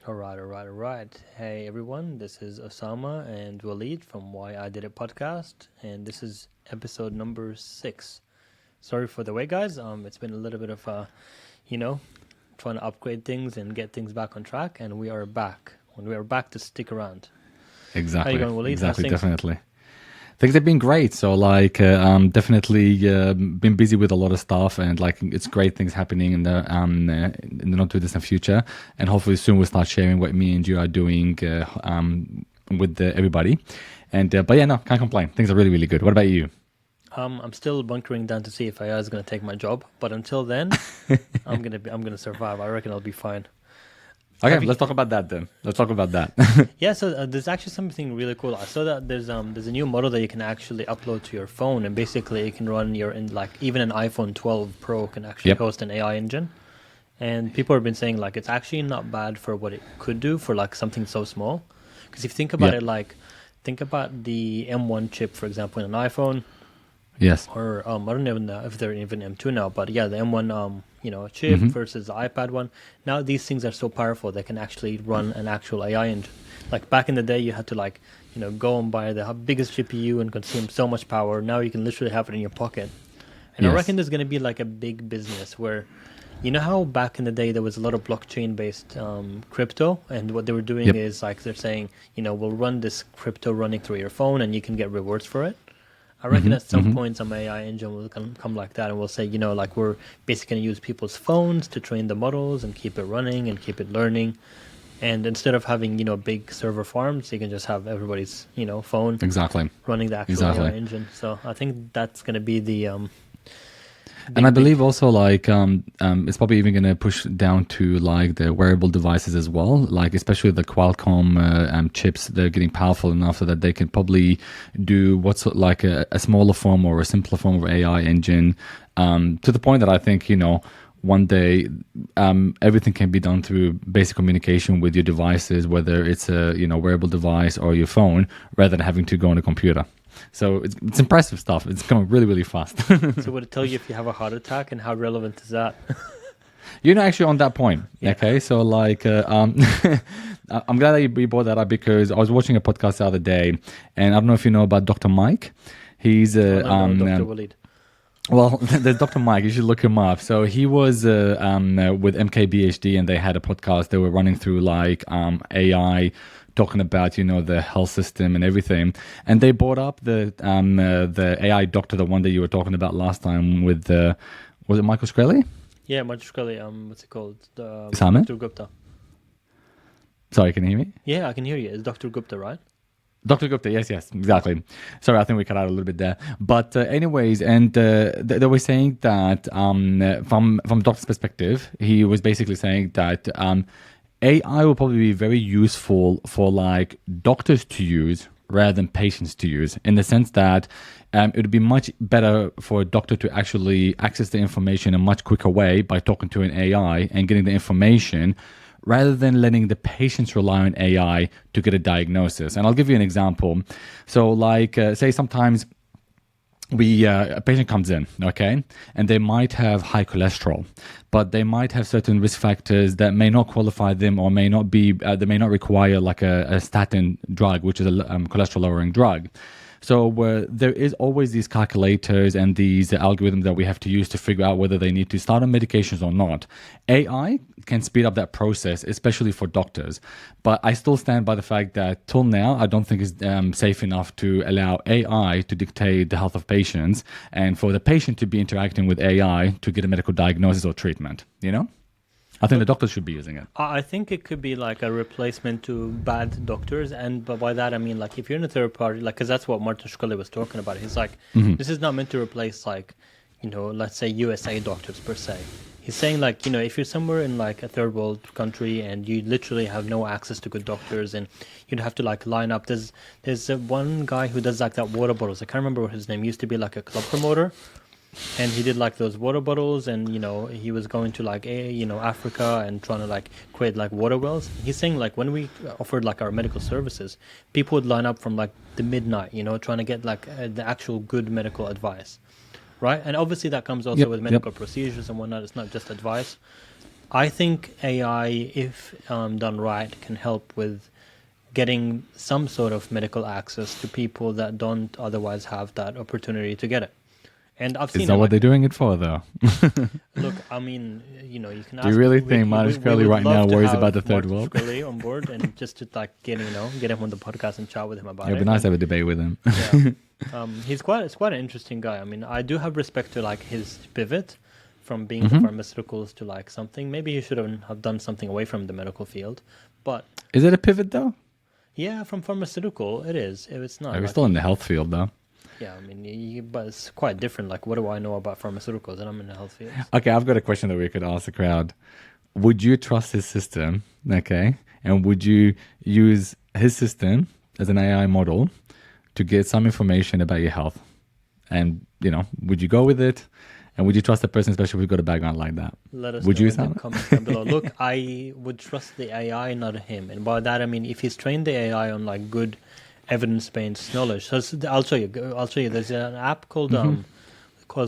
All right. Hey everyone, this is Osama and Waleed from Why I Did It podcast, and this is episode number 6. Sorry for the wait, guys. It's been a little bit of you know, trying to upgrade things and get things back on track, and we are back. And we are back to stick around. How you Exactly, going, Waleed? How's exactly, things? definitely. Things have been great. So, definitely been busy with a lot of stuff, and it's great things happening in the not too distant future. And hopefully soon we'll start sharing what me and you are doing with everybody. But yeah, no, can't complain. Things are really, really good. What about you? I'm still bunkering down to see if AI is going to take my job, but until then, I'm gonna survive. I reckon I'll be fine. Okay, Have you? let's talk about that then. Let's talk about that. Yeah, so there's actually something really cool. I saw that there's a new model that you can actually upload to your phone, and basically it can run even an iPhone 12 Pro can actually Yep. host an AI engine. And people have been saying like it's actually not bad for what it could do for like something so small. Because if you think about Yep. it, like think about the M1 chip, for example, in an iPhone, Yes. or I don't even know if they're even M2 now, but yeah, the M1 chip Hmm. versus the iPad one. Now these things are so powerful they can actually run an actual AI engine. Like back in the day, you had to go and buy the biggest GPU and consume so much power. Now you can literally have it in your pocket. And I Yes. reckon there's going to be like a big business where, you know how back in the day there was a lot of blockchain based crypto, and what they were doing Yep. is like they're saying, we'll run this crypto running through your phone and you can get rewards for it. I reckon Hmm. at some point some AI engine will come like that, and we'll say, like we're basically going to use people's phones to train the models and keep it running and keep it learning. And instead of having, big server farms, you can just have everybody's, phone Exactly. running the actual AI Exactly. engine. So I think that's going to be the And I big. believe also it's probably even going to push down to like the wearable devices as well, like especially the Qualcomm chips. They're getting powerful enough so that they can probably do what's like a smaller form or a simpler form of AI engine, to the point that I think one day everything can be done through basic communication with your devices, whether it's a wearable device or your phone, rather than having to go on a computer. So it's impressive stuff. It's going really, really fast. So would it tell you if you have a heart attack, and how relevant is that? Actually on that point. Yeah. Okay, so I'm glad that you brought that up because I was watching a podcast the other day, and I don't know if you know about Dr. Mike. He's I don't know, Dr. Waleed. well, there's Dr. Mike. You should look him up. So he was with MKBHD, and they had a podcast. They were running through AI, talking about the health system and everything. And they brought up the AI doctor, the one that you were talking about last time with was it Michael Shkreli? Yeah, Majeshkali, what's it called? Simon? Dr. Gupta. Sorry, can you hear me? Yeah, I can hear you. It's Dr. Gupta, right? Dr. Gupta, yes, exactly. Sorry, I think we cut out a little bit there. But anyways, and they were saying that from doctor's perspective, he was basically saying that AI will probably be very useful for like doctors to use rather than patients to use, in the sense that it would be much better for a doctor to actually access the information in a much quicker way by talking to an AI and getting the information, rather than letting the patients rely on AI to get a diagnosis. And I'll give you an example. So say sometimes a patient comes in, okay, and they might have high cholesterol, but they might have certain risk factors that may not qualify them, or may not be, they may not require like a statin drug, which is a cholesterol lowering drug. So there is always these calculators and these algorithms that we have to use to figure out whether they need to start on medications or not. AI can speed up that process, especially for doctors. But I still stand by the fact that till now, I don't think it's safe enough to allow AI to dictate the health of patients, and for the patient to be interacting with AI to get a medical diagnosis or treatment, I think the doctors should be using it. I think it could be like a replacement to bad doctors, and but by that I mean like if you're in a third party, like because that's what Martin Shkreli was talking about. He's like, this is not meant to replace let's say USA doctors per se. He's saying like if you're somewhere in like a third world country and you literally have no access to good doctors and you'd have to like line up. There's one guy who does like that water bottles. I can't remember what his name used to be, like a club promoter. And he did like those water bottles, and he was going to like Africa and trying to like create like water wells. He's saying like when we offered like our medical services, people would line up from like the midnight, trying to get like the actual good medical advice, right? And obviously that comes also Yep, with yep. medical procedures and whatnot. It's not just advice. I think AI, if done right, can help with getting some sort of medical access to people that don't otherwise have that opportunity to get it. And I've Is seen that it what like, they're doing it for, though? look, I mean, you know, you can ask. Do you really think Martin We Shkreli would right love now to worries have about the third Martin world? Shkreli on board and just to like get him on the podcast and chat with him about It'd it. be nice to And, have a debate with him. yeah, it's quite an interesting guy. I mean, I do have respect to like his pivot from being the pharmaceuticals to like something. Maybe he should have done something away from the medical field, but Is it a pivot, though? yeah, from pharmaceutical it is. If it's not, We're like, still in the health field, though. yeah, I mean, but it's quite different. Like, what do I know about pharmaceuticals? And I'm in the health field. Okay, I've got a question that we could ask the crowd. Would you trust his system, okay? And would you use his system as an AI model to get some information about your health? And, you know, would you go with it? And would you trust the person, especially if you've got a background like that? Let us Would know you in the sound- comments down below. Look, I would trust the AI, not him. And by that I mean if he's trained the AI on like good evidence-based knowledge. So I'll show you. There's an app called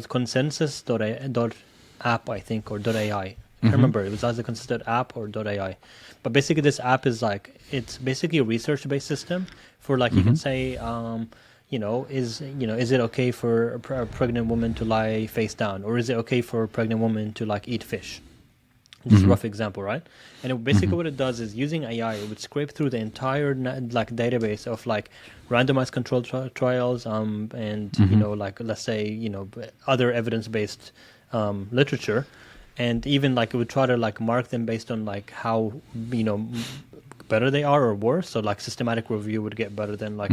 consensus.app, I think, or .ai. I can't remember. It was either consensus.app or .ai. But basically, this app is like it's basically a research-based system for like you can say. Is it okay for a pregnant woman to lie face down, or is it okay for a pregnant woman to like eat fish? Just a rough example, right? And basically what it does is using AI, it would scrape through the entire like database of like randomized controlled trials, and like let's say other evidence-based literature, and even like it would try to like mark them based on like how better they are or worse. So like systematic review would get better than like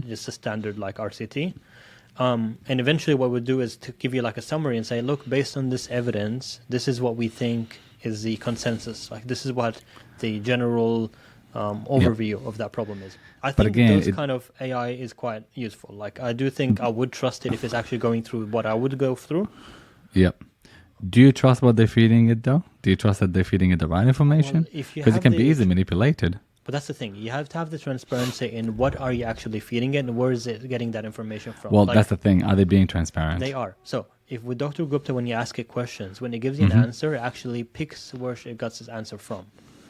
just a standard like RCT. And eventually what we'll do is to give you like a summary and say, look, based on this evidence, this is what we think is the consensus. Like this is what the general overview of that problem is. I think those kind of AI is quite useful. Like I do think I would trust it if it's actually going through what I would go through. Yep. Do you trust what they're feeding it, though? Do you trust that they're feeding it the right information? Because it can be easily manipulated. But that's the thing. You have to have the transparency in what are you actually feeding it and where is it getting that information from. Well, that's the thing. Are they being transparent? They are. So if with Dr. Gupta, when you ask it questions, when it gives you an answer, it actually picks where it got its answer from.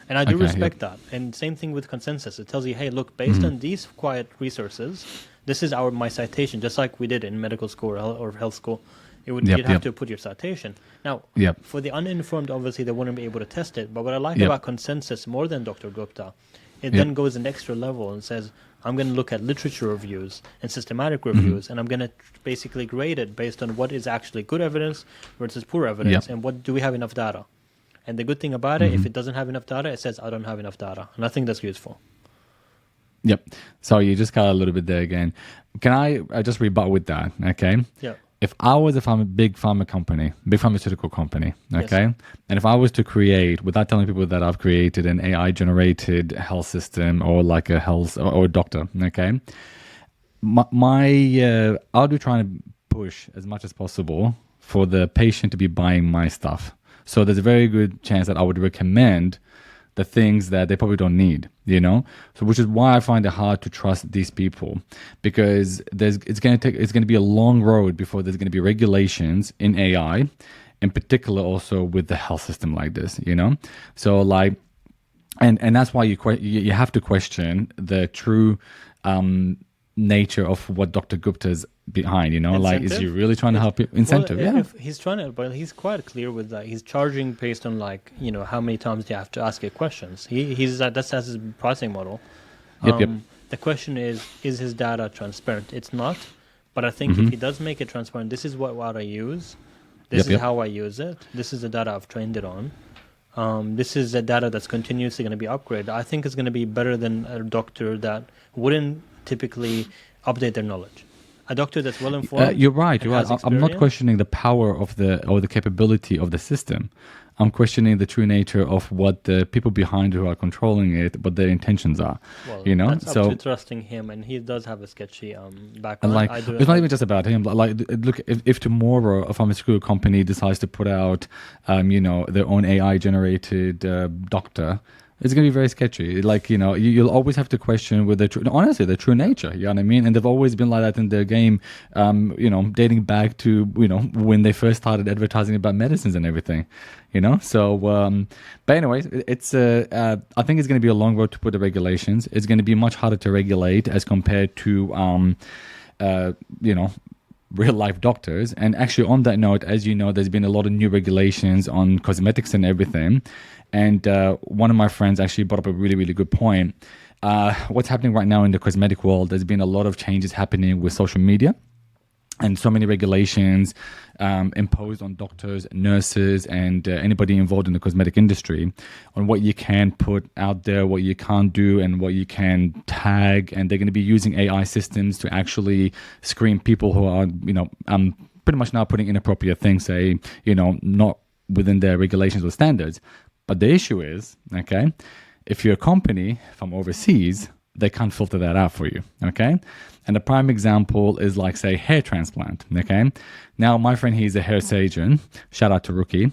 And I do respect that. And same thing with consensus. It tells you, hey, look, based on these quiet resources, this is my citation, just like we did in medical school or health school. You'd have to put your citation. Now, for the uninformed, obviously, they wouldn't be able to test it. But what I like about consensus more than Dr. Gupta, it then goes an extra level and says, I'm going to look at literature reviews and systematic reviews, and I'm going to basically grade it based on what is actually good evidence versus poor evidence, and what do we have enough data. And the good thing about it, if it doesn't have enough data, it says, I don't have enough data. And I think that's useful. Yep. Sorry, you just got a little bit there again. Can I just rebut with that? Okay. Yeah. If I was a big pharmaceutical company, okay, Yes. and if I was to create, without telling people that I've created an AI-generated health system or like a health or a doctor, okay, I'll be trying to push as much as possible for the patient to be buying my stuff. So there's a very good chance that I would recommend the things that they probably don't need, so which is why I find it hard to trust these people, because it's going to be a long road before there's going to be regulations in AI, in particular also with the health system like this, so like, and that's why you have to question the true nature of what Dr. Gupta's behind, like, is he really trying to help you? Incentive, If he's trying to, but he's quite clear with that. He's charging based on like, how many times you have to ask it questions. That's his pricing model. The question is his data transparent? It's not, but I think if he does make it transparent, this is what I use. This is how I use it. This is the data I've trained it on. This is the data that's continuously going to be upgraded. I think it's going to be better than a doctor that wouldn't typically update their knowledge. A doctor that's well informed. You're right. I'm not questioning the power of the capability of the system. I'm questioning the true nature of what the people behind who are controlling it, what their intentions are. Well, that's up to trusting him, and he does have a sketchy background. Like, it's not even just about him. Like, look, if tomorrow a pharmaceutical company decides to put out, their own AI-generated doctor, It's going to be very sketchy. Like, you'll always have to question with honestly, the true nature. You know what I mean? And they've always been like that in their game, dating back to, when they first started advertising about medicines and everything, So, but anyways, it's, I think it's going to be a long road to put the regulations. It's going to be much harder to regulate as compared to, real life doctors. And actually, on that note, as you know, there's been a lot of new regulations on cosmetics and everything. And one of my friends actually brought up a really, really good point. What's happening right now in the cosmetic world, there's been a lot of changes happening with social media and so many regulations imposed on doctors, nurses, and anybody involved in the cosmetic industry on what you can put out there, what you can't do, and what you can tag. And they're going to be using AI systems to actually screen people who are, pretty much now putting inappropriate things, say, not within their regulations or standards. But the issue is, okay, if you're a company from overseas, they can't filter that out for you, okay? And the prime example is like, say, hair transplant, okay? Now, my friend, he's a hair surgeon. Shout out to Rookie.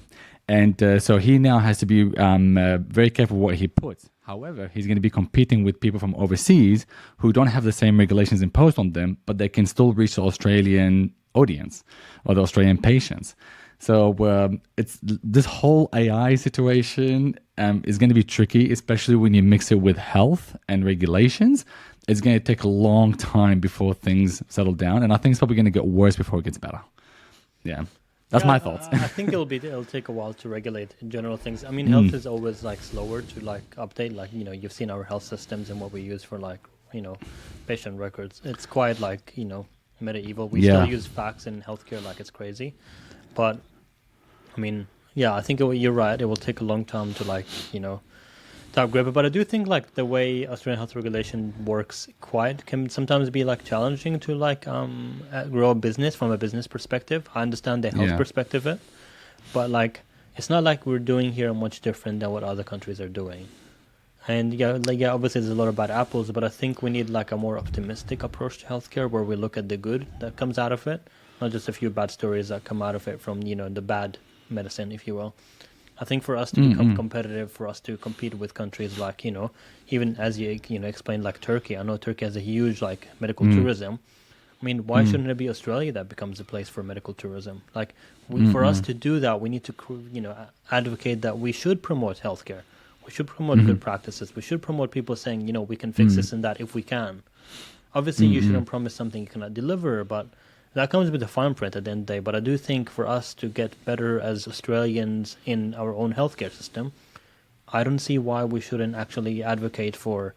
And so he now has to be very careful what he puts. However, he's going to be competing with people from overseas who don't have the same regulations imposed on them, but they can still reach the Australian audience or the Australian patients. So it's this whole AI situation is going to be tricky, especially when you mix it with health and regulations. It's going to take a long time before things settle down, and I think it's probably going to get worse before it gets better. Yeah, that's my thoughts. I think it'll take a while to regulate in general things. I mean, health is always like slower to like update. Like you've seen our health systems and what we use for like patient records. It's quite like medieval. We still use fax in healthcare like it's crazy. But, I mean, I think you're right. It will take a long time to, to upgrade it. But I do think, the way Australian health regulation works can sometimes be, challenging to, grow a business from a business perspective. I understand the health perspective of it. But, it's not like we're doing here much different than what other countries are doing. And, obviously there's a lot of bad apples, but I think we need, a more optimistic approach to healthcare where we look at the good that comes out of it. Not just a few bad stories that come out of it from, the bad medicine, if you will. I think for us to become competitive, for us to compete with countries like, even as you explained, like Turkey. I know Turkey has a huge, medical tourism. I mean, why shouldn't it be Australia that becomes a place for medical tourism? For us to do that, we need to, advocate that we should promote healthcare. We should promote good practices. We should promote people saying, we can fix this and that if we can. Obviously, you shouldn't promise something you cannot deliver, but that comes with the fine print at the end of the day. But I do think for us to get better as Australians in our own healthcare system, I don't see why we shouldn't actually advocate for,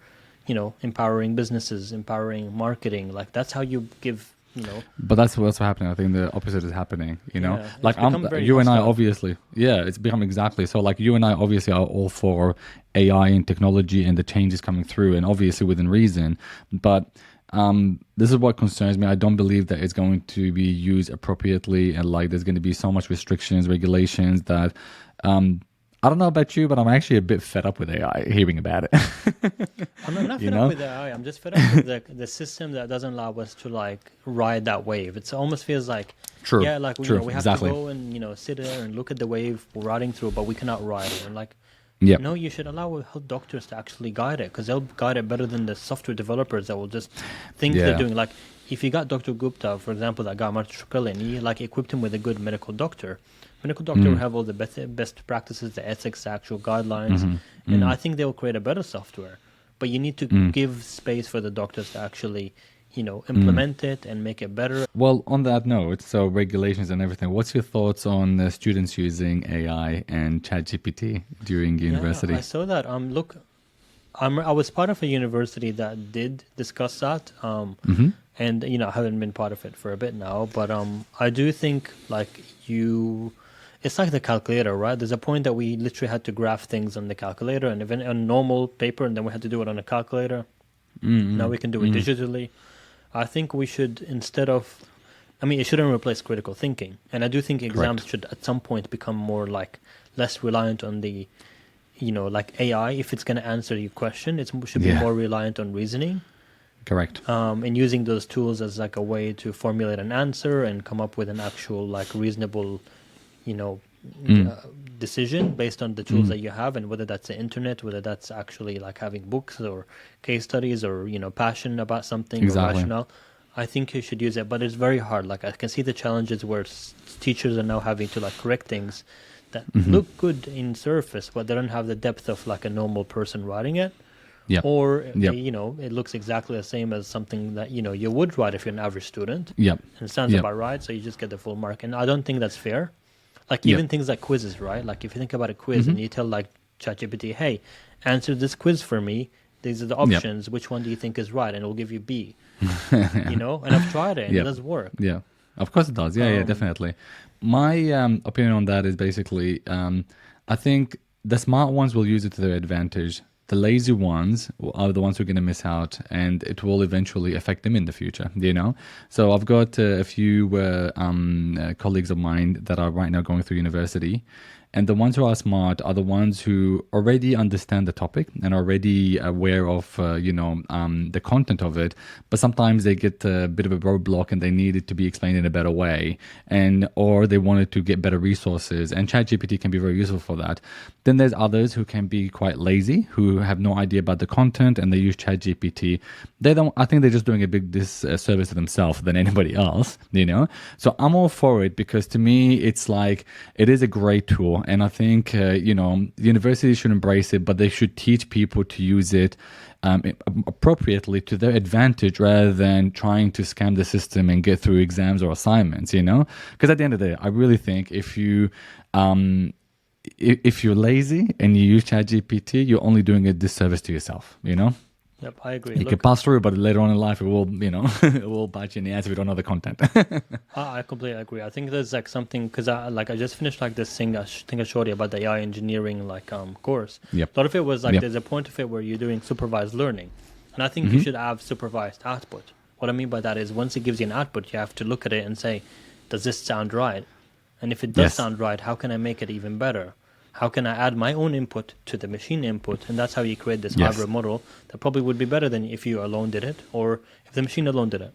empowering businesses, empowering marketing. That's how you give, But that's what's happening. I think the opposite is happening, Yeah, you and I obviously, it's become exactly. So you and I obviously are all for AI and technology and the changes coming through, and obviously within reason. But this is what concerns me. I don't believe that it's going to be used appropriately, and there's going to be so much restrictions, regulations that I don't know about you, but I'm actually a bit fed up with AI hearing about it. I'm not fed up with AI. I'm just fed up with the system that doesn't allow us to ride that wave. It almost feels like true. We have exactly. to go and sit there and look at the wave we're riding through, but we cannot ride it. And no, you should allow doctors to actually guide it, because they'll guide it better than the software developers that will just think they're doing. If you got Dr. Gupta, for example, that guy Martin Shkreli, and he equipped him with a good medical doctor will have all the best practices, the ethics, the actual guidelines, and I think they will create a better software. But you need to give space for the doctors to actually implement it and make it better. Well, on that note, so regulations and everything, what's your thoughts on students using AI and ChatGPT during university? I saw that. Look, I was part of a university that did discuss that, and I haven't been part of it for a bit now. But I do think it's like the calculator, right? There's a point that we literally had to graph things on the calculator and even on normal paper, and then we had to do it on a calculator. Now we can do it digitally. I think we should, instead of, it shouldn't replace critical thinking. And I do think exams should at some point become more less reliant on the, AI. If it's going to answer your question, it should be more reliant on reasoning. Correct. And using those tools as a way to formulate an answer and come up with an actual reasonable, decision based on the tools that you have, and whether that's the internet, whether that's actually like having books or case studies, or passion about something or rationale. I think you should use it, but it's very hard. Like I can see the challenges where teachers are now having to like correct things that look good in surface, but they don't have the depth of like a normal person writing it. Yep. Or Yep. it looks exactly the same as something that you would write if you're an average student. Yep. And it sounds Yep. about right, so you just get the full mark. And I don't think that's fair. Like even things like quizzes, right? Like if you think about a quiz and you tell like ChatGPT, hey, answer this quiz for me. These are the options. Which one do you think is right? And it'll give you B. And I've tried it and it does work. Yeah, of course it does. Yeah, definitely. My opinion on that is basically, I think the smart ones will use it to their advantage. The lazy ones are the ones who are going to miss out, and it will eventually affect them in the future, So I've got a few colleagues of mine that are right now going through university, and the ones who are smart are the ones who already understand the topic and are already aware of, the content of it, but sometimes they get a bit of a roadblock and they need it to be explained in a better way, or they wanted to get better resources, and ChatGPT can be very useful for that. Then there's others who can be quite lazy, who have no idea about the content, and they use ChatGPT. I think they're just doing a big disservice to themselves than anybody else, So I'm all for it, because to me, it's like, it is a great tool. And I think, universities should embrace it, but they should teach people to use it appropriately to their advantage, rather than trying to scam the system and get through exams or assignments, Because at the end of the day, I really think if you're lazy and you use ChatGPT, you're only doing a disservice to yourself, Yep, I agree. You can pass through, but later on in life, it will, it will bite you in the ass if you don't know the content. I completely agree. I think there's like something, because I just finished like this thing I showed you about the AI engineering course. Yep. A lot of it was like there's a point of it where you're doing supervised learning, and I think you should have supervised output. What I mean by that is, once it gives you an output, you have to look at it and say, does this sound right? And if it does sound right, how can I make it even better? How can I add my own input to the machine input? And that's how you create this hybrid model that probably would be better than if you alone did it, or if the machine alone did it.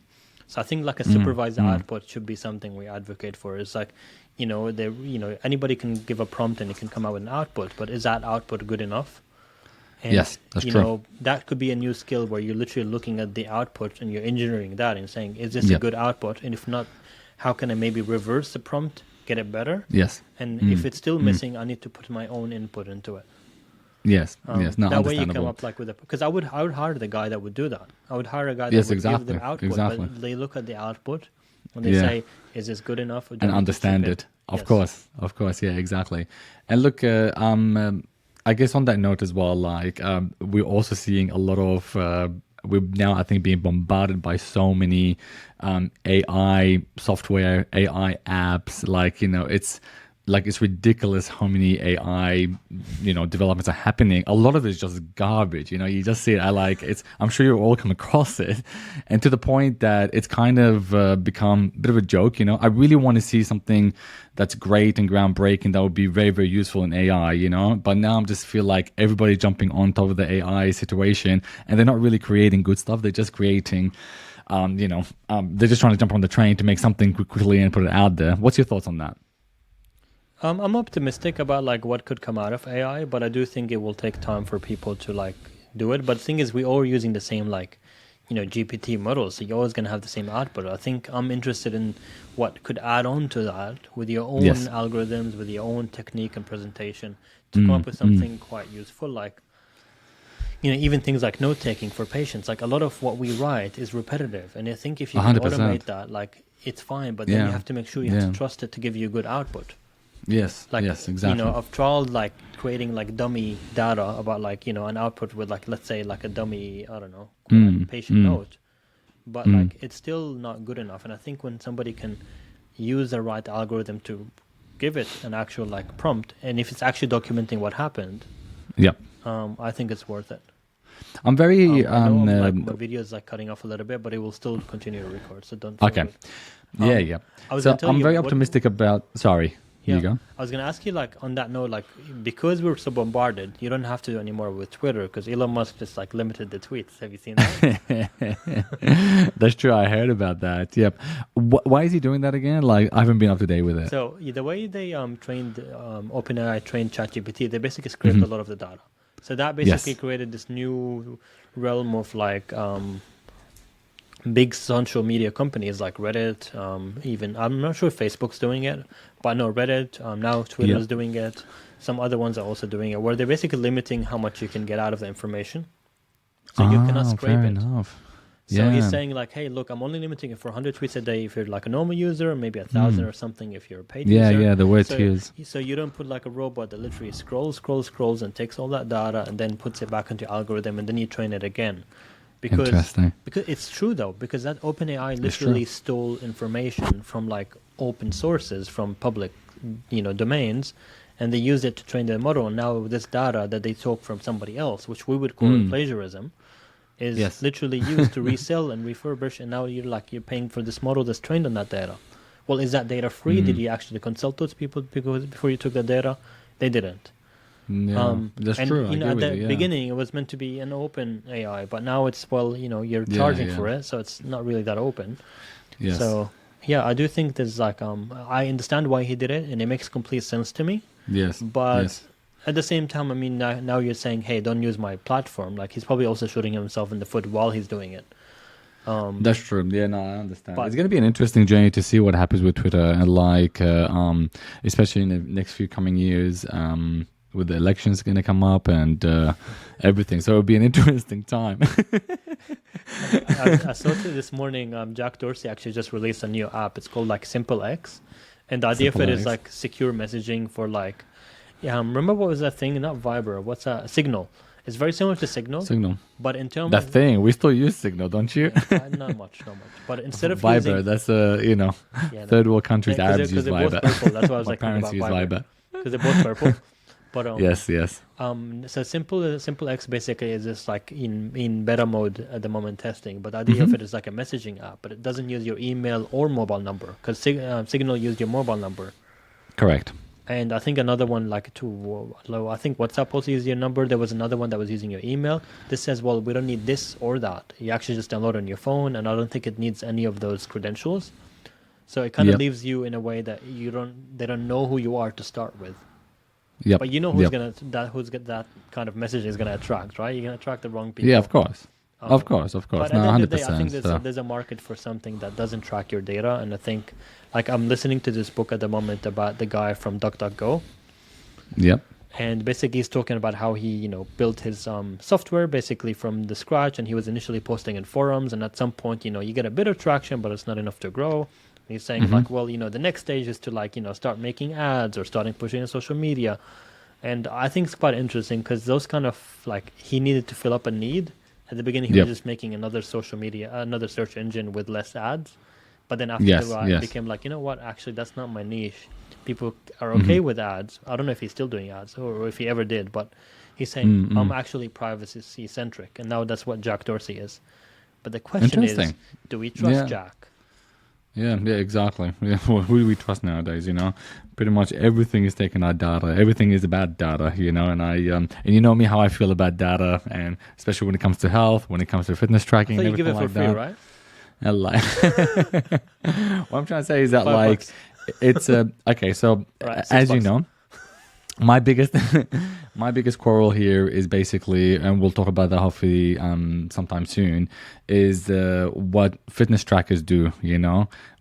So I think like a supervised output should be something we advocate for. It's like, anybody can give a prompt and it can come out with an output, but is that output good enough? And, yes, that's true. That could be a new skill where you're literally looking at the output and you're engineering that and saying, is this a good output? And if not, how can I maybe reverse the prompt, get it better? Yes. And if it's still missing, I need to put my own input into it. Yes. That way you come up like with because I would hire the guy that would do that. I would hire a guy that would give them output, but they look at the output and they say, is this good enough? Or and understand it. Of course. Yeah, exactly. And look, I guess on that note as well, like we're also seeing a lot of we're now, I think, being bombarded by so many AI software, AI apps. It's ridiculous how many AI, developments are happening. A lot of it is just garbage. You just see it. I'm sure you all come across it, and to the point that it's kind of become a bit of a joke. I really want to see something that's great and groundbreaking that would be very, very useful in AI. But now I just feel like everybody's jumping on top of the AI situation, and they're not really creating good stuff. They're just creating. They're just trying to jump on the train to make something quickly and put it out there. What's your thoughts on that? I'm optimistic about what could come out of AI, but I do think it will take time for people to do it. But the thing is, we all are using the same GPT models, so you're always going to have the same output. I think I'm interested in what could add on to that with your own algorithms, with your own technique and presentation to come up with something quite useful. Even things like note taking for patients. A lot of what we write is repetitive, and I think if you can 100%. automate that, it's fine. But then you have to make sure you have to trust it to give you a good output. Yes, yes, exactly. I've tried creating dummy data about an output with let's say a dummy, I don't know, patient note, but it's still not good enough. And I think when somebody can use the right algorithm to give it an actual prompt, and if it's actually documenting what happened, I think it's worth it. I'm very I know my video is cutting off a little bit, but it will still continue to record. So don't. Okay. Yeah. I'm very optimistic about. Sorry. you go. I was gonna ask you, like, on that note, like, because we're so bombarded, you don't have to do anymore with Twitter because Elon Musk just like limited the tweets. Have you seen that? That's true. I heard about that. Yep. Why is he doing that again? Like, I haven't been up to date with it. So the way they trained OpenAI trained ChatGPT, they basically scraped a lot of the data. So that basically created this new realm of like big social media companies like Reddit. Even I'm not sure if Facebook's doing it, but no, Reddit. Now Twitter is doing it. Some other ones are also doing it, where they're basically limiting how much you can get out of the information. So you cannot scrape it. Enough. So he's saying like, hey, look, I'm only limiting it for 100 tweets a day if you're like a normal user, maybe 1,000 or something if you're a paid user. Yeah, the word tiers. So you don't put like a robot that literally scrolls and takes all that data and then puts it back into your algorithm and then you train it again. Interesting. Because it's true though, because that OpenAI literally stole information from like open sources from public, domains, and they used it to train their model. And now this data that they took from somebody else, which we would call plagiarism, is literally used to resell and refurbish, and now you're paying for this model that's trained on that data. Well, is that data free? Did you actually consult those people before you took the data? They didn't. Yeah, that's true. At the beginning, it was meant to be an open AI, but now it's you're charging for it, so it's not really that open. Yes. So I do think there's like I understand why he did it, and it makes complete sense to me. Yes. But at the same time, I mean, now you're saying, hey, don't use my platform. Like he's probably also shooting himself in the foot while he's doing it. That's true. Yeah, no, I understand. But it's going to be an interesting journey to see what happens with Twitter, and like, especially in the next few coming years, with the elections going to come up and everything. So it'll be an interesting time. I saw this morning, Jack Dorsey actually just released a new app. It's called like Simple X, and the idea of it is like secure messaging for like, remember what was that thing? Not Viber. What's that? Signal. It's very similar to Signal. But in terms of thing, we still use Signal, don't you? Not much. But instead of Viber, that's third world countries Arabs use Viber. Purple. That's why I was like parents use Viber because they're both purple. But yes. So Simple X basically is just like in beta mode at the moment testing. But the idea of it is like a messaging app, but it doesn't use your email or mobile number because Signal used your mobile number. Correct. And I think another one I think WhatsApp also uses your number. There was another one that was using your email. This says, well, we don't need this or that. You actually just download it on your phone, and I don't think it needs any of those credentials. So it kind of leaves you in a way that they don't know who you are to start with. Yep. But you know that kind of message is gonna attract, right? You're gonna attract the wrong people. Yeah, of course. Of course. But no, at the end of 100%. the day, I think there's a market for something that doesn't track your data, and I think, like, I'm listening to this book at the moment about the guy from DuckDuckGo. Yep. And basically, he's talking about how he, built his software basically from the scratch, and he was initially posting in forums, and at some point, you get a bit of traction, but it's not enough to grow. And he's saying like, well, the next stage is to like, start making ads or starting pushing on social media, and I think it's quite interesting because those kind of like he needed to fill up a need. At the beginning, he was just making another another search engine with less ads. But then after a while, it became like, you know what? Actually, that's not my niche. People are okay with ads. I don't know if he's still doing ads or if he ever did, but he's saying, I'm actually privacy-centric. And now that's what Jack Dorsey is. But the question is, do we trust Jack? Yeah, exactly. Yeah, who do we trust nowadays? Pretty much everything is taking our data. Everything is about data. And and you know me how I feel about data, and especially when it comes to health, when it comes to fitness tracking. I thought and you give it like for free, right? And like, what I'm trying to say is that like, it's okay. So as you know, my biggest quarrel here is basically, and we'll talk about that hopefully sometime soon, is what fitness trackers do,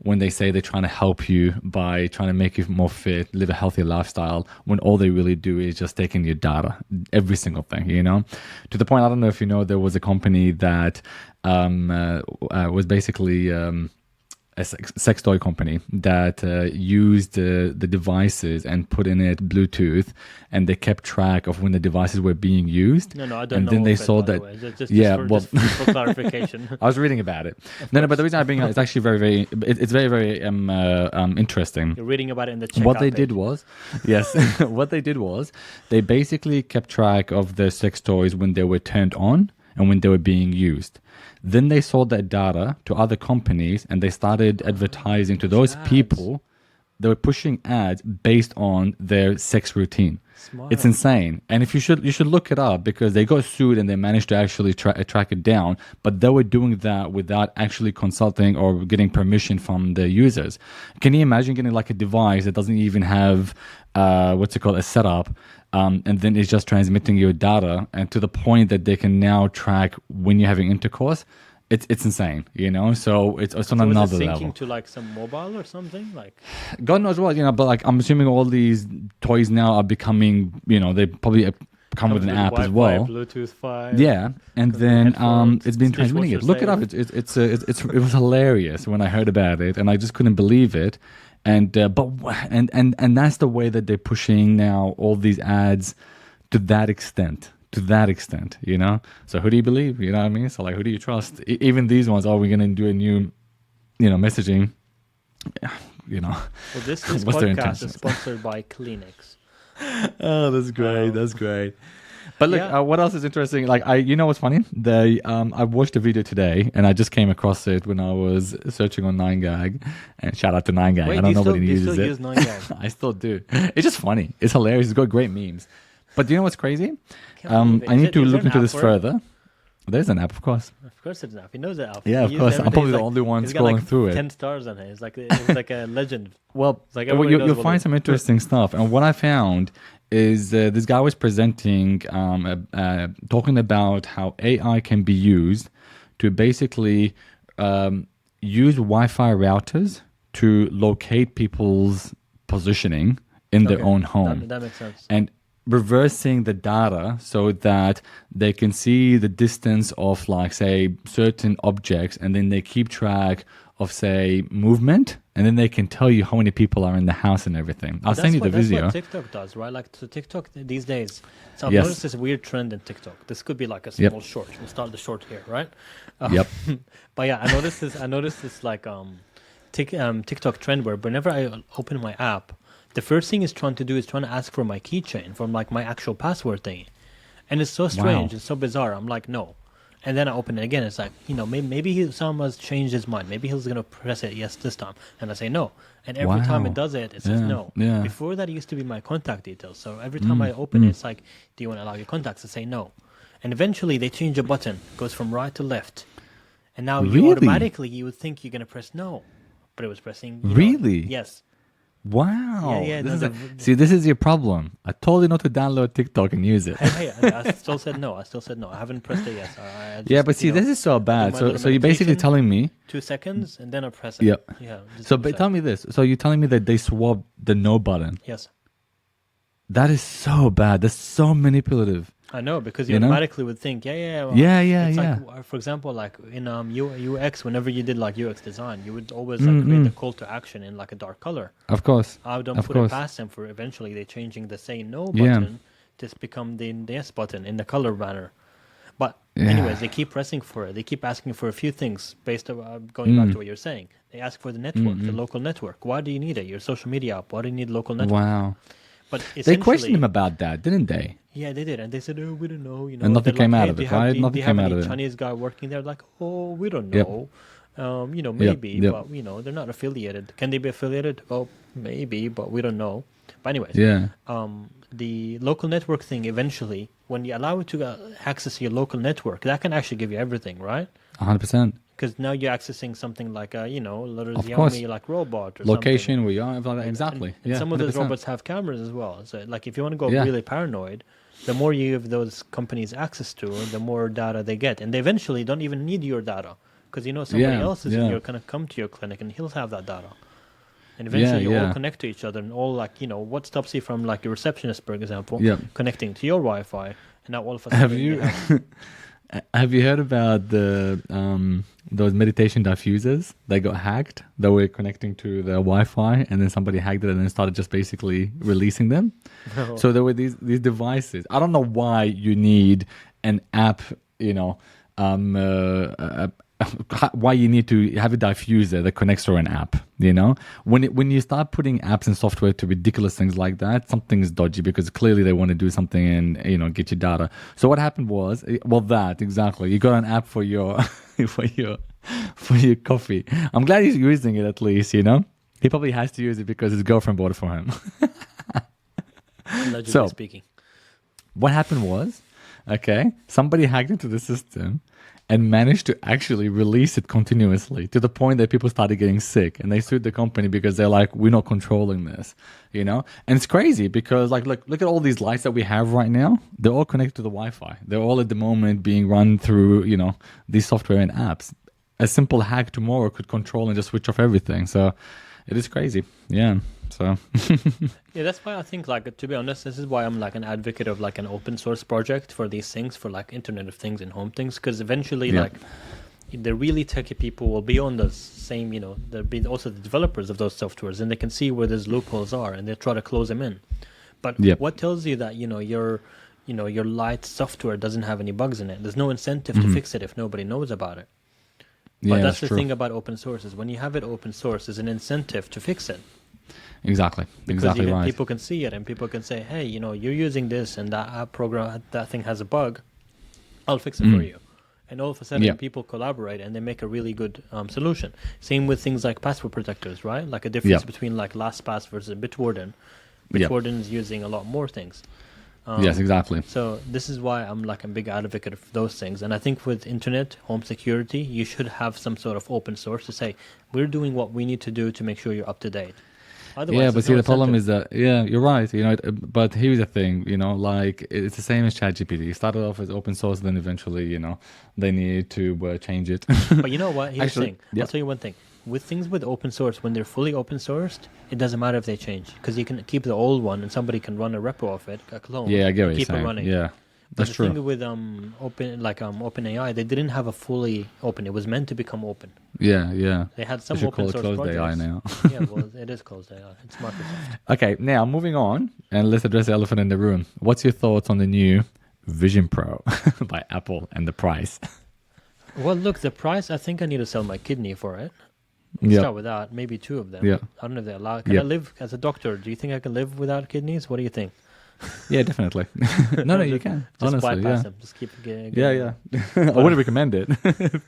when they say they're trying to help you by trying to make you more fit, live a healthy lifestyle, when all they really do is just taking your data, every single thing, to the point, I don't know if there was a company that was basically a sex toy company that used the devices and put in it Bluetooth, and they kept track of when the devices were being used. No, I don't know. And then they saw that. Just for clarification. I was reading about it. No, but the reason I bring it up is actually very, very. It's very, very interesting. You're reading about it in the checkout What they page. did was, what they did was, they basically kept track of the sex toys when they were turned on and when they were being used. Then they sold that data to other companies, and they started advertising to those people they were pushing ads based on their sex routine. Smart. It's insane. And if you should look it up, because they got sued and they managed to actually track it down, but they were doing that without actually consulting or getting permission from the users. Can you imagine getting like a device that doesn't even have a setup, and then it's just transmitting your data, and to the point that they can now track when you're having intercourse? It's insane, So it's on So another is it syncing level. to like some mobile or something? Like, God knows what, but like I'm assuming all these toys now are becoming, they probably come with an app Wi-Fi, as well. Bluetooth 5. Yeah, and then headphones, it's been transmitting it. Look it up. It was hilarious when I heard about it, and I just couldn't believe it. And and that's the way that they're pushing now all these ads to that extent. So who do you believe? You know what I mean? So like, who do you trust? Even these ones, are we going to do a new, messaging? Well, this What's their podcast intention? is sponsored by Kleenex. Oh, that's great. That's great. But look, Yeah. what else is interesting? Like, what's funny? I watched a video today, and I just came across it when I was searching on 9gag. And shout out to 9gag. Wait, I don't know nobody do you uses still it. use 9gag? I still do. It's just funny. It's hilarious. It's got great memes. But do you know what's crazy? Can't believe it. I need to Is there look an into app this for it? further. There's an app, of course. Of course it's an app. He knows the app. Yeah, He of uses course. I'm everything. probably He's the only one he's scrolling got like through it. 10 stars on it. It's like a legend. Well, like everybody knows you'll what find it- some interesting stuff. And what I found is this guy was presenting, talking about how AI can be used to basically use Wi-Fi routers to locate people's positioning in their Okay. own home. That makes sense. And reversing the data so that they can see the distance of, like, say, certain objects, and then they keep track of, say, movement, and then they can tell you how many people are in the house and everything. I'll send you the video. That's what TikTok does, right? Like, so TikTok these days. So I've Yes. noticed this weird trend in TikTok. This could be like a Yep. small short. We'll start the short here, right? Yep. But yeah, I noticed this like TikTok trend where whenever I open my app, the first thing it's trying to ask for my keychain from like my actual password thing, and it's so strange. Wow. It's so bizarre. I'm like, no. And then I open it again. It's like, maybe someone's changed his mind. Maybe he's gonna press it yes this time, and I say no. And every time Wow. it does it, it says Yeah, no. yeah. Before that, it used to be my contact details. So every time I open it, it's like, do you want to allow your contacts to say no? And eventually, they change the button. It goes from right to left, and now Really? you would think you're gonna press no, but it was pressing Really? yes. Wow. Yeah, See, this is your problem. I told you not to download TikTok and use it. Hey, I still said no. I haven't pressed it yes. I just, Yeah, but see, this is so bad. my So little you're basically meditation. telling me. 2 seconds and then I press it. Yep. Yeah. just So, 2 but tell seconds. me this. So you're telling me that they swapped the no button. Yes. That is so bad. That's so manipulative. I know, because you You know? automatically would think, well, Yeah. it's like, for example, like in UX, whenever you did like UX design, you would always like create the call to action in like a dark color. Of course. I don't Of put course. it past them for eventually they changing the say no Yeah. button to become the yes button in the color banner. But Yeah. anyways, they keep pressing for it. They keep asking for a few things based on going back to what you're saying. They ask for the network, the local network. Why do you need it? Your social media app. Why do you need local network? Wow. But They questioned him essentially- about that, didn't they? Yeah, they did, and they said, "Oh, we don't know." And nothing they're came like, out "Hey, of do it, you have- right? do you- Nothing do you have came out any of it. Chinese guy working there? Like, oh, we don't Yep. know. Maybe, yep. but they're not affiliated. Can they be affiliated? Oh, maybe, but we don't know. But anyways, Yeah. the local network thing. Eventually, when you allow it to access your local network, that can actually give you everything, right? 100%. Because now you're accessing something like a little Of course. Xiaomi like robot or Location, something. where you are, everything like that. Exactly. And Yeah. some of those 100%. robots have cameras as well. So, like, if you want to go Yeah. really paranoid, the more you give those companies access to, the more data they get, and they eventually don't even need your data because somebody Yeah, else is yeah. gonna come to your clinic and he'll have that data. And eventually, you all connect to each other, and all what stops you from like your receptionist, for example, Yeah. connecting to your Wi-Fi, and now all of a sudden Have you have you heard about the those meditation diffusers that got hacked, that were connecting to the Wi-Fi, and then somebody hacked it and then started just basically releasing them? No. So there were these devices. I don't know why you need an app, why you need to have a diffuser that connects to an app. When you start putting apps and software to ridiculous things like that, something is dodgy, because clearly they want to do something and get your data. So what happened was, that exactly, you got an app for your for your coffee. I'm glad he's using it, at least. He probably has to use it because his girlfriend bought it for him. Allegedly So- speaking. What happened was, okay, somebody hacked into the system and managed to actually release it continuously to the point that people started getting sick, and they sued the company because they're like, we're not controlling this, you know? And it's crazy because like look at all these lights that we have right now. They're all connected to the Wi-Fi. They're all at the moment being run through, you know, these software and apps. A simple hack tomorrow could control and just switch off everything. So it is crazy. Yeah. So Yeah, that's why I think, like, to be honest, this is why I'm like an advocate of like an open source project for these things, for like Internet of Things and home things, because eventually, Yeah. like, the really techie people will be on the same, you know, there'll be also the developers of those softwares, and they can see where those loopholes are, and they try to close them in. But Yep. what tells you that, your light software doesn't have any bugs in it? There's no incentive to fix it if nobody knows about it. But yeah, that's the true. thing about open source, is when you have it open source, there's an incentive to fix it. Exactly. Because Exactly right. people can see it, and people can say, hey, you're using this and that app program, that thing has a bug, I'll fix it for you. And all of a sudden Yeah. people collaborate and they make a really good solution. Same with things like password protectors, right? Like a difference Yeah. between like LastPass versus Bitwarden. Yeah. Bitwarden is using a lot more things. Yes, exactly. So this is why I'm like a big advocate of those things. And I think with internet, home security, you should have some sort of open source to say, we're doing what we need to do to make sure you're up to date. Otherwise, Yeah, but there's see, no the problem incentive. is that, yeah, you're right. You know, but here's the thing, you know, like it's the same as ChatGPT. It started off as open source, then eventually, you know, they need to change it. But you know what? Here's Actually, the thing. yeah. I'll tell you one thing. With things with open source, when they're fully open sourced, it doesn't matter if they change, because you can keep the old one and somebody can run a repo of it, a clone. Yeah, I get and what you're keep it saying. running. Yeah, But that's the true. thing with OpenAI, they didn't have a fully open. It was meant to become open. Yeah, yeah. They had We some should open call it source closed projects. AI now. Yeah, well, it is closed AI. It's Microsoft. Okay, now moving on, and let's address the elephant in the room. What's your thoughts on the new Vision Pro by Apple and the price? Well, look, the price. I think I need to sell my kidney for it. Yeah, Start with that. Maybe two of them. Yeah. I don't know if they're allowed. Can Yeah. I live as a doctor? Do you think I can live without kidneys? What do you think? yeah, definitely. no, you can. Just Honestly, bypass yeah. them. Just keep it. Yeah, yeah. I wouldn't recommend it.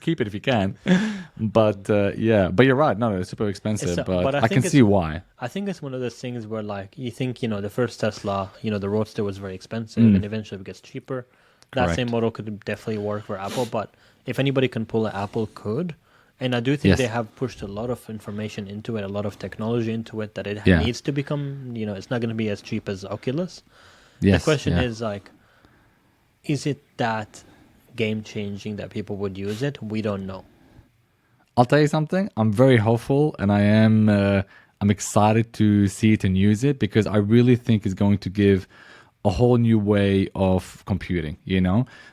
Keep it if you can. But yeah, but you're right. No, it's super expensive. But I I can think see why. I think it's one of those things where, like, you think, the first Tesla, the Roadster was very expensive, and eventually it gets cheaper. That Correct. same model could definitely work for Apple, but if anybody can pull it, Apple could. And I do think Yes. they have pushed a lot of information into it, a lot of technology into it, that it Yeah. needs to become, it's not going to be as cheap as Oculus. Yes, The question yeah. is, like, is it that game changing that people would use it? We don't know. I'll tell you something. I'm very hopeful, and I'm excited to see it and use it because I really think it's going to give a whole new way of computing.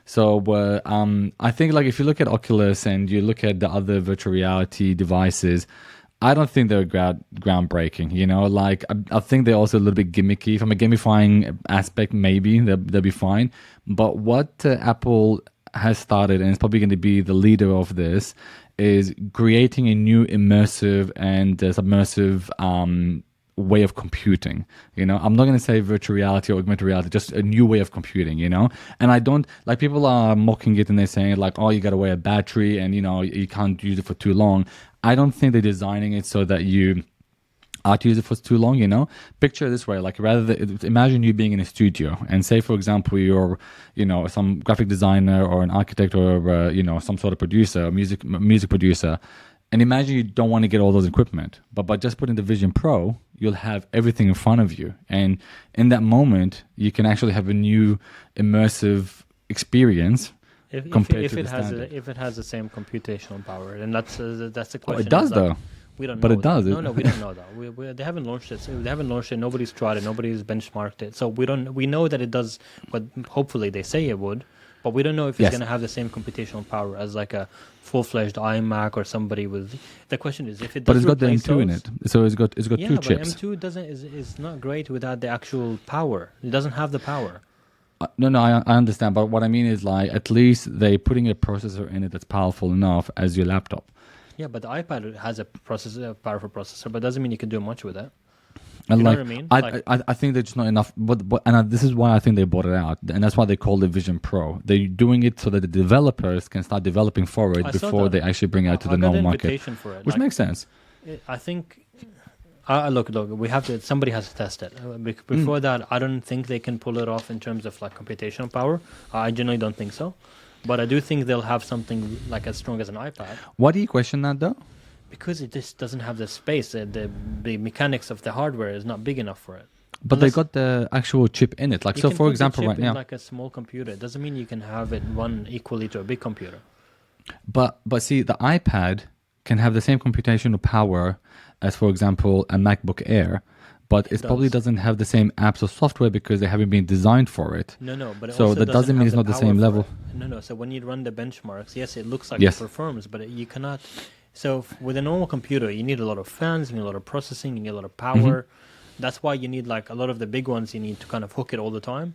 So I think, like, if you look at Oculus and you look at the other virtual reality devices, I don't think they're groundbreaking. Like, I think they're also a little bit gimmicky. From a gamifying aspect, maybe they'll be fine. But what Apple has started, and it's probably going to be the leader of this, is creating a new immersive and submersive way of computing. I'm not going to say virtual reality or augmented reality, just a new way of computing. And I don't like, people are mocking it and they're saying, like, oh, you got to wear a battery and you can't use it for too long. I don't think they're designing it so that you are to use it for too long. Picture it this way, like, imagine you being in a studio and say, for example, you're some graphic designer or an architect or some sort of producer, music producer. And imagine you don't want to get all those equipment, but by just putting the Vision Pro, you'll have everything in front of you. And in that moment, you can actually have a new immersive experience compared to the standard. If it has the same computational power, and that's the question. Oh, it does, though. We don't know. But it does. No, we don't know that. They haven't launched it. They haven't launched it. Nobody's tried it. Nobody's benchmarked it. So we don't. We know that it does what hopefully they say it would, but we don't know if it's Yes. going to have the same computational power as like a full-fledged iMac or somebody with. The question is if it. But Does it's got the replace M2 in those- it, so it's got Yeah, two but chips. M2 is not great without the actual power. It doesn't have the power. No, I understand, but what I mean is, like, at least they're putting a processor in it that's powerful enough as your laptop. Yeah, but the iPad has a powerful processor, but doesn't mean you can do much with it. And You know like, what I mean? I think there's just not enough. But this is why I think they bought it out, and that's why they called it Vision Pro. They're doing it so that the developers can start developing for it I saw before that. they actually bring it out to I the got normal an market, invitation for it. which makes sense. I think Look, we have to. Somebody has to test it. Before that, I don't think they can pull it off in terms of like computational power. I generally don't think so, but I do think they'll have something like as strong as an iPad. Why do you question that though? Because it just doesn't have the space. The mechanics of the hardware is not big enough for it. But they got the actual chip in it. Like, so for example, right now, like a small computer, it doesn't mean you can have it run equally to a big computer. But see, the iPad can have the same computational power as, for example, a MacBook Air, but it probably doesn't have the same apps or software because they haven't been designed for it. No, but so that doesn't mean it's not the same level. No. So when you run the benchmarks, yes, it looks like it performs, but you cannot. So with a normal computer, you need a lot of fans, you need a lot of processing, you need a lot of power. That's why you need like a lot of the big ones. You need to kind of hook it all the time.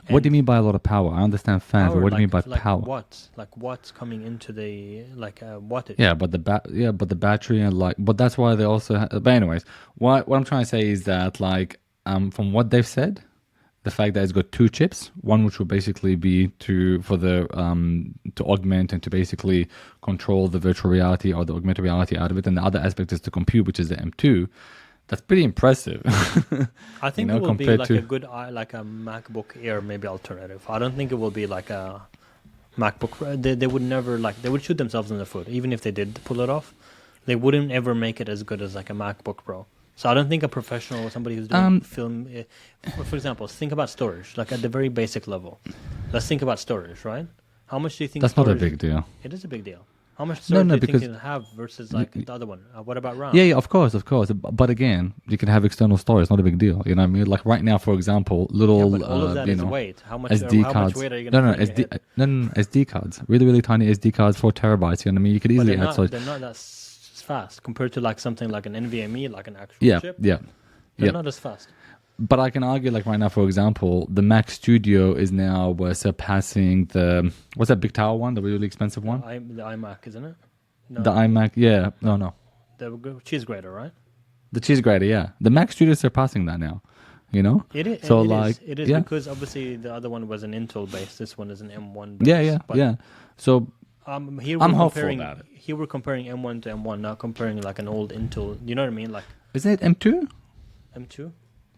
What do you mean by a lot of power? I understand fans, but what do you mean by power? Watts coming into the wattage. Yeah, but the battery and but that's why they also. But anyways, what I'm trying to say is that from what they've said, the fact that it's got two chips, one which will basically be to augment and to basically control the virtual reality or the augmented reality out of it, and the other aspect is to compute, which is the M2. That's pretty impressive. I think it will be like a good, like a MacBook Air, maybe alternative. I don't think it will be like a MacBook. They would never they would shoot themselves in the foot. Even if they did pull it off, they wouldn't ever make it as good as like a MacBook Pro. So I don't think a professional or somebody who's doing film, for example, think about storage, like at the very basic level. Let's think about storage, right? How much do you think? That's not a big deal. It is a big deal. How much storage do you think it'll have versus like the other one? What about RAM? Yeah, of course. But again, you can have external storage. It's not a big deal. You know what I mean? Like right now, for example, little all of that is weight. How much SD how cards. Much weight are you going to put no, SD cards. Really, really tiny SD cards, 4 terabytes. You know what I mean? You could easily add storage. They're not that fast compared to like something like an NVMe, like an actual chip. They're not as fast. But I can argue, like right now, for example, the Mac Studio is now surpassing what's that big tower one, the really expensive one? The iMac, isn't it? No. The iMac, yeah. No. The cheese grater, right? The cheese grater, yeah. The Mac Studio is surpassing that now, you know? It is. So it is because obviously the other one was an Intel based. This one is an M1 based. Yeah. So I'm hopeful about it. Here we're comparing M1 to M1, not comparing like an old Intel. You know what I mean? Like, isn't it M2? M2?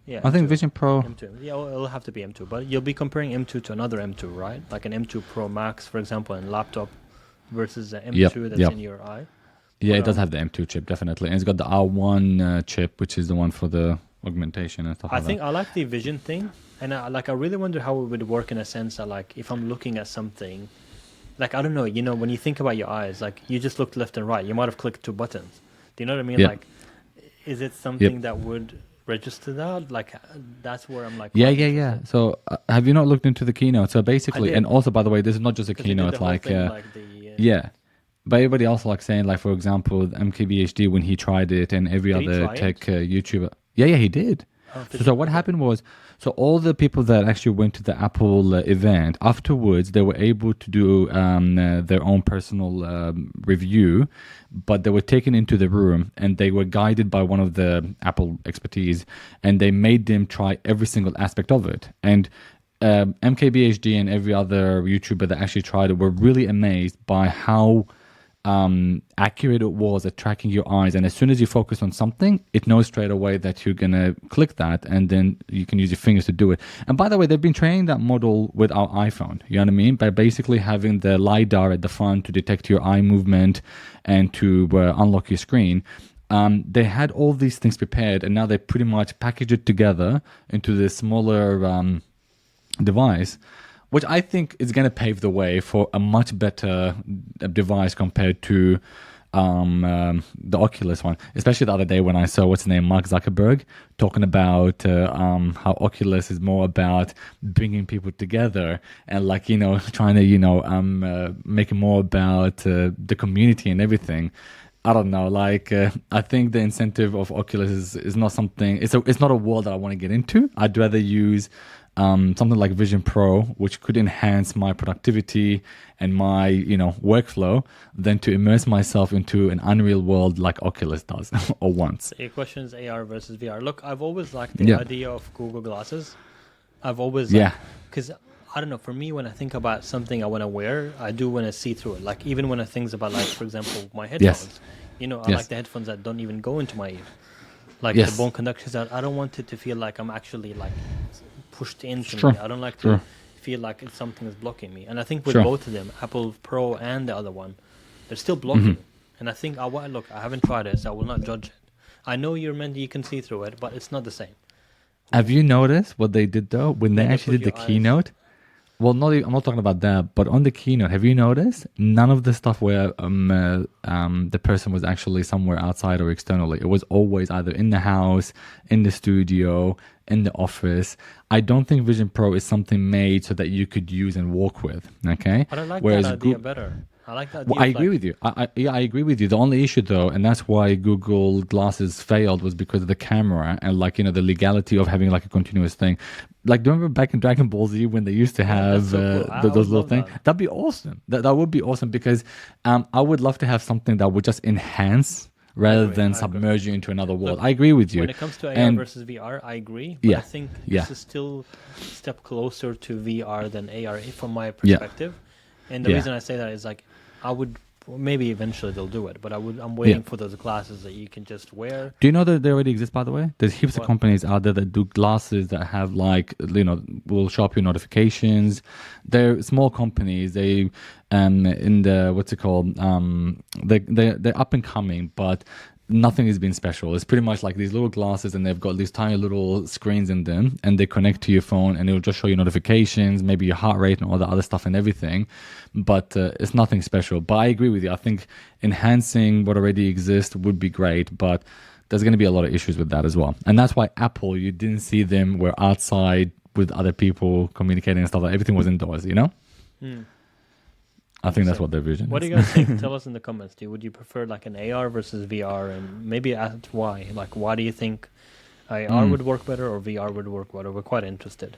Yeah. I think Vision Pro. M2. Yeah, it'll have to be M2. But you'll be comparing M2 to another M2, right? Like an M2 Pro Max, for example, in laptop versus the M2 that's in your eye. Yeah, it does have the M2 chip, definitely. And it's got the R1 chip, which is the one for the augmentation and stuff like that. I like the vision thing. And I really wonder how it would work in a sense that, like, if I'm looking at something, like, I don't know, when you think about your eyes, like, you just looked left and right. You might have clicked 2 buttons. Do you know what I mean? Yep. Like, is it something that would register that? Like, that's where I'm like... Yeah. So, have you not looked into the keynote? So, basically, and also, by the way, this is not just a keynote, yeah. But everybody also saying, like, for example, MKBHD, when he tried it and every other tech YouTuber. Yeah, he did. So what happened was, all the people that actually went to the Apple event, afterwards, they were able to do their own personal review, but they were taken into the room and they were guided by one of the Apple expertise, and they made them try every single aspect of it. And MKBHD and every other YouTuber that actually tried it were really amazed by how accurate it was at tracking your eyes. And as soon as you focus on something, it knows straight away that you're gonna click that, and then you can use your fingers to do it. And by the way, they've been training that model with our iPhone, you know what I mean, by basically having the LiDAR at the front to detect your eye movement and to unlock your screen. They had all these things prepared, and now they pretty much package it together into this smaller device, which I think is going to pave the way for a much better device compared to the Oculus one. Especially the other day when I saw, Mark Zuckerberg, talking about how Oculus is more about bringing people together and, like, trying to, make it more about the community and everything. I don't know. Like, I think the incentive of Oculus is not something. It's not a world that I want to get into. I'd rather use something like Vision Pro, which could enhance my productivity and my workflow, than to immerse myself into an unreal world like Oculus does or once. So your question is AR versus VR. Look, I've always liked the idea of Google Glasses. I've always because I don't know, for me, when I think about something I want to wear, I do want to see through it. Like, even when I think about, like, for example, my headphones, I like the headphones that don't even go into my ear. Like Yes. the bone conduction is that I don't want it to feel like I'm actually like pushed into Sure. me. I don't like to Sure. feel like it's something is blocking me. And I think with Sure. both of them, Apple Pro and the other one, they're still Mm-hmm. blocking. And I think look, I haven't tried it, so I will not judge it. I know you can see through it, but it's not the same. Have you noticed what they did though when they Yeah, they actually put did the your eyes- keynote? Well, I'm not talking about that, but on the keynote, have you noticed none of the stuff where the person was actually somewhere outside or externally? It was always either in the house, in the studio, in the office. I don't think Vision Pro is something made so that you could use and walk with. Okay, But I like whereas that idea better. I like that idea. Well, I of, agree like, with you. I agree with you. The only issue though, and that's why Google Glasses failed, was because of the camera and the legality of having like a continuous thing. Like, do you remember back in Dragon Ball Z when they used to have so cool. I those would little love things? that. That'd be awesome. That would be awesome because I would love to have something that would just enhance rather agree, than I agree. submerge you into another world. Look, I agree with you. When it comes to AR And- versus VR, I agree. But Yeah, I think yeah. this is still a step closer to VR than AR from my Yeah. perspective. And the Yeah. reason I say that is like I would maybe eventually they'll do it, but I'm waiting for those glasses that you can just wear. Do you know that they already exist, by the way? There's heaps of What? companies out there that do glasses that have will show up your notifications. They're small companies. They in the what's it called? They're up and coming, but nothing has been special. It's pretty much like these little glasses, and they've got these tiny little screens in them, and they connect to your phone, and it'll just show you notifications, maybe your heart rate and all the other stuff and everything. But it's nothing special. But I agree with you. I think enhancing what already exists would be great, but there's going to be a lot of issues with that as well. And that's why Apple, you didn't see them were outside with other people communicating and stuff. Like everything was indoors, you know? I think that's what their vision What do is. you guys think? Tell us in the comments. Would you prefer like an AR versus VR, and maybe ask why? Like, why do you think AR would work better or VR would work better? We're quite interested.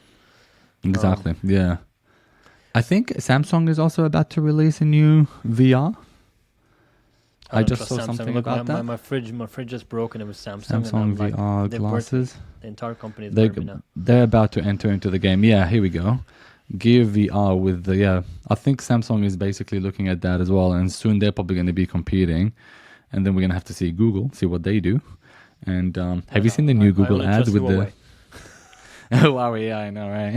Exactly. Yeah. I think Samsung is also about to release a new VR. I don't just trust saw something Look, about that. My fridge just broke and it was Samsung. and Samsung I'm like, VR they've burnt me. glasses. The entire company is They, burnt me now. they're about to enter into the game. Yeah, here we go. Gear VR with I think Samsung is basically looking at that as well, and soon they're probably going to be competing, and then we're going to have to see Google, see what they do. And have you seen the new Google only ads trust with Huawei. the Huawei? Yeah, I know, right?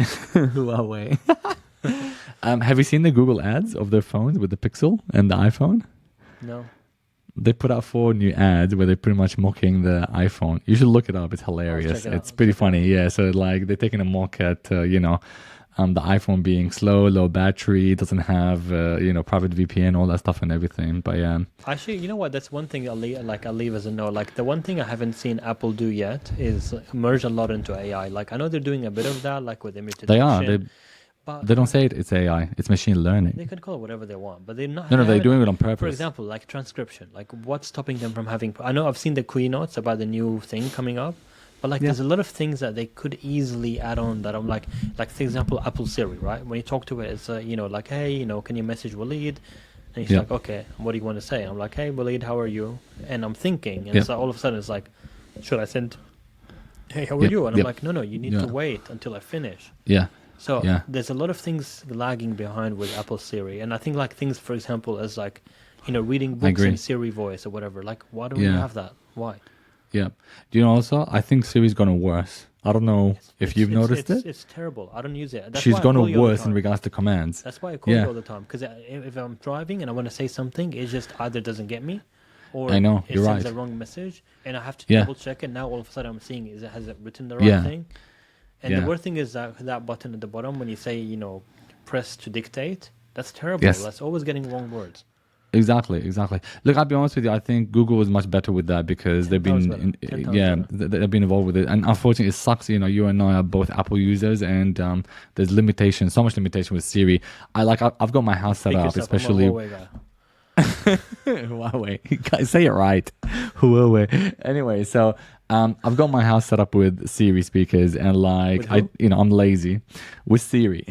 Huawei. Have you seen the Google ads of their phones with the Pixel and the iPhone? No. They put out 4 new ads where they're pretty much mocking the iPhone. You should look it up. It's hilarious. check it out. It's pretty funny. Yeah. So like they're taking a mock at, the iPhone being slow, low battery, doesn't have, private VPN, all that stuff and everything. But yeah. Actually, you know what? That's one thing I'll leave as a note. Like the one thing I haven't seen Apple do yet is merge a lot into AI. Like I know they're doing a bit of that, like with image They are. detection, but They don't say it's AI. It's machine they learning. can call it whatever they want, but they're not. No, they're haven't- doing it on purpose. For example, like transcription. Like what's stopping them from having? I know I've seen the keynotes about the new thing coming up, but like there's a lot of things that they could easily add on that I'm like for example, Apple Siri, right? When you talk to it, it's like, hey, can you message Waleed? And he's Yeah. like, okay, what do you want to say? I'm like, hey, Waleed, how are you? And I'm thinking, and Yeah. so all of a sudden it's like, should I send? Hey, how are Yep, you? And I'm yep. like, no, you need Yeah. to wait until I finish. Yeah. So Yeah. there's a lot of things lagging behind with Apple Siri, and I think like things, for example, as like reading books agree. in Siri voice or whatever. Like, why don't we Yeah. have that? Why? Yeah. Do you know also, I think Siri's gone worse. I don't know if you've noticed it. It's terrible. I don't use it. That's She's why I gone call you all the worse in time. regards to commands. That's why I call Yeah. you all the time. Because if I'm driving and I want to say something, it just either doesn't get me, or I know, it you're sends right. the wrong message, and I have to Yeah. double check it. Now all of a sudden I'm seeing has it written the right Yeah. thing? And Yeah. the worst thing is that button at the bottom when you say press to dictate. That's terrible. Yes. That's always getting wrong words. Exactly. Look, I'll be honest with you. I think Google is much better with that because they've 10 been, times better. 10 times they've been involved with it. And unfortunately, it sucks. You and I are both Apple users, and there's limitations, so much limitation with Siri. I've got my house set Speak up, yourself, especially I'm a Huawei guy. Huawei. You guys say it right. Huawei. Anyway, so I've got my house set up with Siri speakers, and With who? I'm lazy with Siri.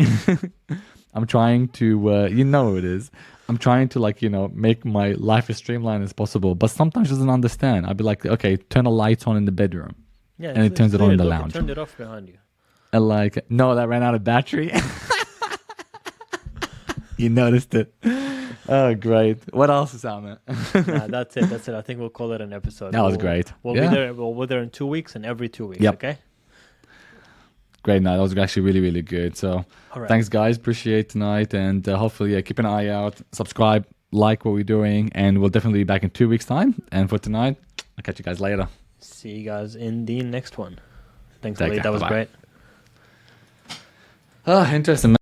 I'm trying to, you know what it is. I'm trying to make my life as streamlined as possible, but sometimes she doesn't understand. I'd be like, okay, turn the lights on in the bedroom, Yeah, and it turns it on in the Look, lounge. It turned it off behind you. And no, that ran out of battery. You noticed it. Oh, great. What else is on it? Nah, that's it. That's it. I think we'll call it an episode. That was great. We'll Yeah. be there. We'll be there in 2 weeks and every 2 weeks. Yep. Okay. Great night. That was actually really, really good. So All right. thanks, guys. Appreciate tonight. And hopefully, keep an eye out. Subscribe, like what we're doing. And we'll definitely be back in 2 weeks' time. And for tonight, I'll catch you guys later. See you guys in the next one. Thanks, Take Lee. care. That was Bye-bye. great. Ah, interesting.